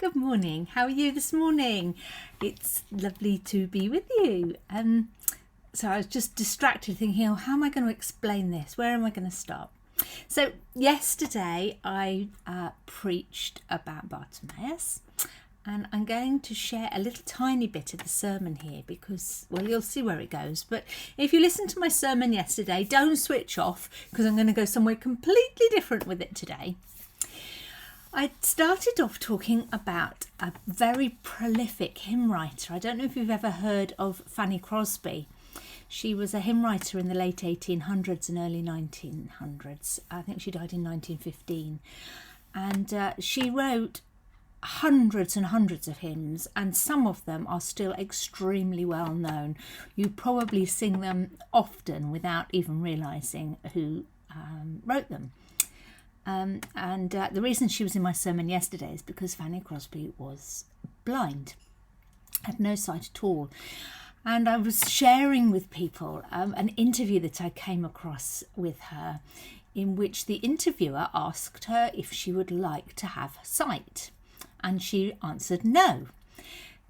Good morning. How are you this morning? It's lovely to be with you. So I was just distracted thinking, how am I going to explain this? Where am I going to start? So yesterday I preached about Bartimaeus, and I'm going to share a little tiny bit of the sermon here because, well, you'll see where it goes. But if you listened to my sermon yesterday, don't switch off because I'm going to go somewhere completely different with it today. I started off talking about a very prolific hymn writer. I don't know if you've ever heard of Fanny Crosby. She was a hymn writer in the late 1800s and early 1900s. I think she died in 1915. And she wrote hundreds and hundreds of hymns, and some of them are still extremely well known. You probably sing them often without even realising who wrote them. The reason she was in my sermon yesterday is because Fanny Crosby was blind, had no sight at all. And I was sharing with people an interview that I came across with her, in which the interviewer asked her if she would like to have sight. And she answered no,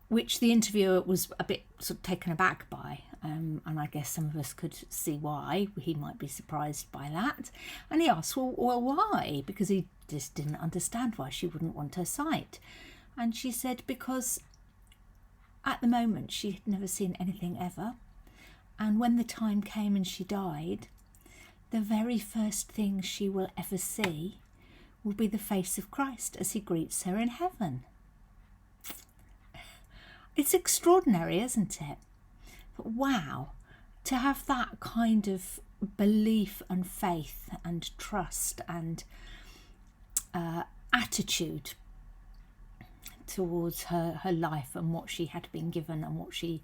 which the interviewer was a bit sort of taken aback by. And I guess some of us could see why he might be surprised by that. And he asked, well, why? Because he just didn't understand why she wouldn't want her sight. And she said because at the moment she had never seen anything ever. And when the time came and she died, the very first thing she will ever see will be the face of Christ as he greets her in heaven. It's extraordinary, isn't it? But wow, to have that kind of belief and faith and trust and attitude towards her life and what she had been given and what she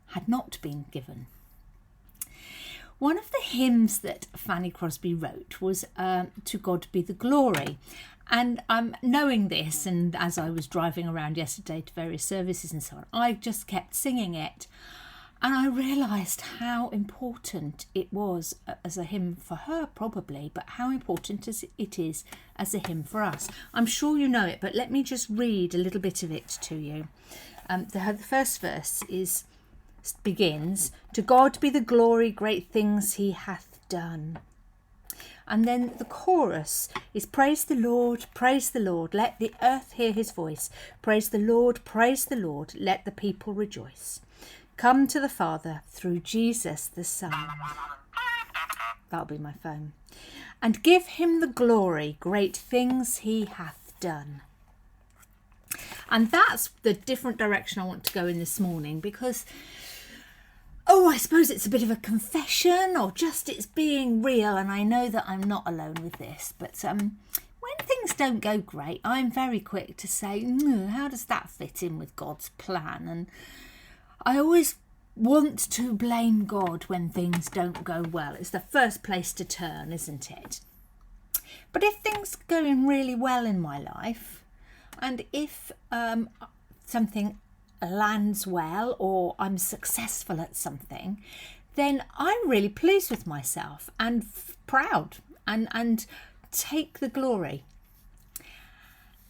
had not been given. One of the hymns that Fanny Crosby wrote was To God Be the Glory. And knowing this, and as I was driving around yesterday to various services and so on, I just kept singing it. And I realised how important it was as a hymn for her, probably, but how important it is as a hymn for us. I'm sure you know it, but let me just read a little bit of it to you. The first verse begins, To God be the glory, great things he hath done. And then the chorus is, Praise the Lord, let the earth hear his voice. Praise the Lord, let the people rejoice. Come to the Father through Jesus the Son. That'll be my phone. And give him the glory, great things he hath done. And that's the different direction I want to go in this morning, because I suppose it's a bit of a confession, or just it's being real, and I know that I'm not alone with this, but when things don't go great, I'm very quick to say, how does that fit in with God's plan? And I always want to blame God when things don't go well. It's the first place to turn, isn't it? But if things are going really well in my life, and if something lands well or I'm successful at something, then I'm really pleased with myself and proud and take the glory.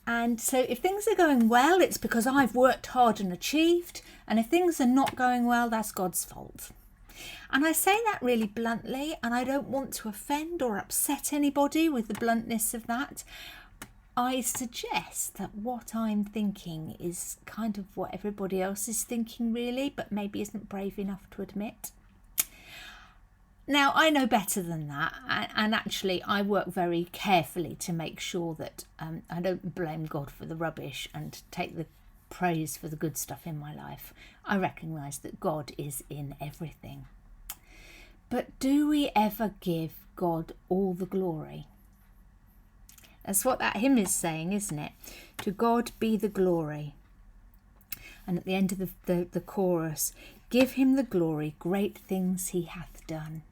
And so if things are going well, it's because I've worked hard and achieved. And if things are not going well, that's God's fault. And I say that really bluntly, and I don't want to offend or upset anybody with the bluntness of that. I suggest that what I'm thinking is kind of what everybody else is thinking, really, but maybe isn't brave enough to admit. Now, I know better than that, and actually I work very carefully to make sure that I don't blame God for the rubbish and take the praise for the good stuff in my life. I recognise that God is in everything. But do we ever give God all the glory? That's what that hymn is saying, isn't it? To God be the glory. And at the end of the chorus, give him the glory, great things he hath done.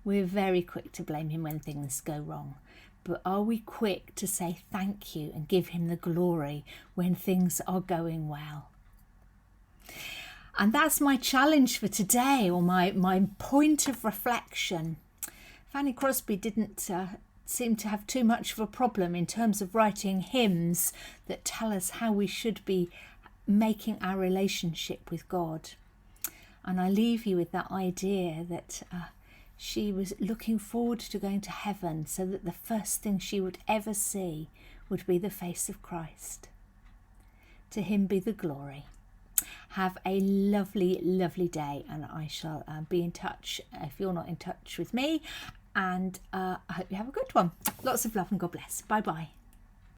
We're very quick to blame him when things go wrong. But are we quick to say thank you and give him the glory when things are going well? And that's my challenge for today, or my point of reflection. Fanny Crosby didn't seem to have too much of a problem in terms of writing hymns that tell us how we should be making our relationship with God. And I leave you with that idea that she was looking forward to going to heaven, so that the first thing she would ever see would be the face of Christ. To him be the glory. Have a lovely, lovely day, and I shall be in touch if you're not in touch with me. And I hope you have a good one. Lots of love and God bless. Bye bye.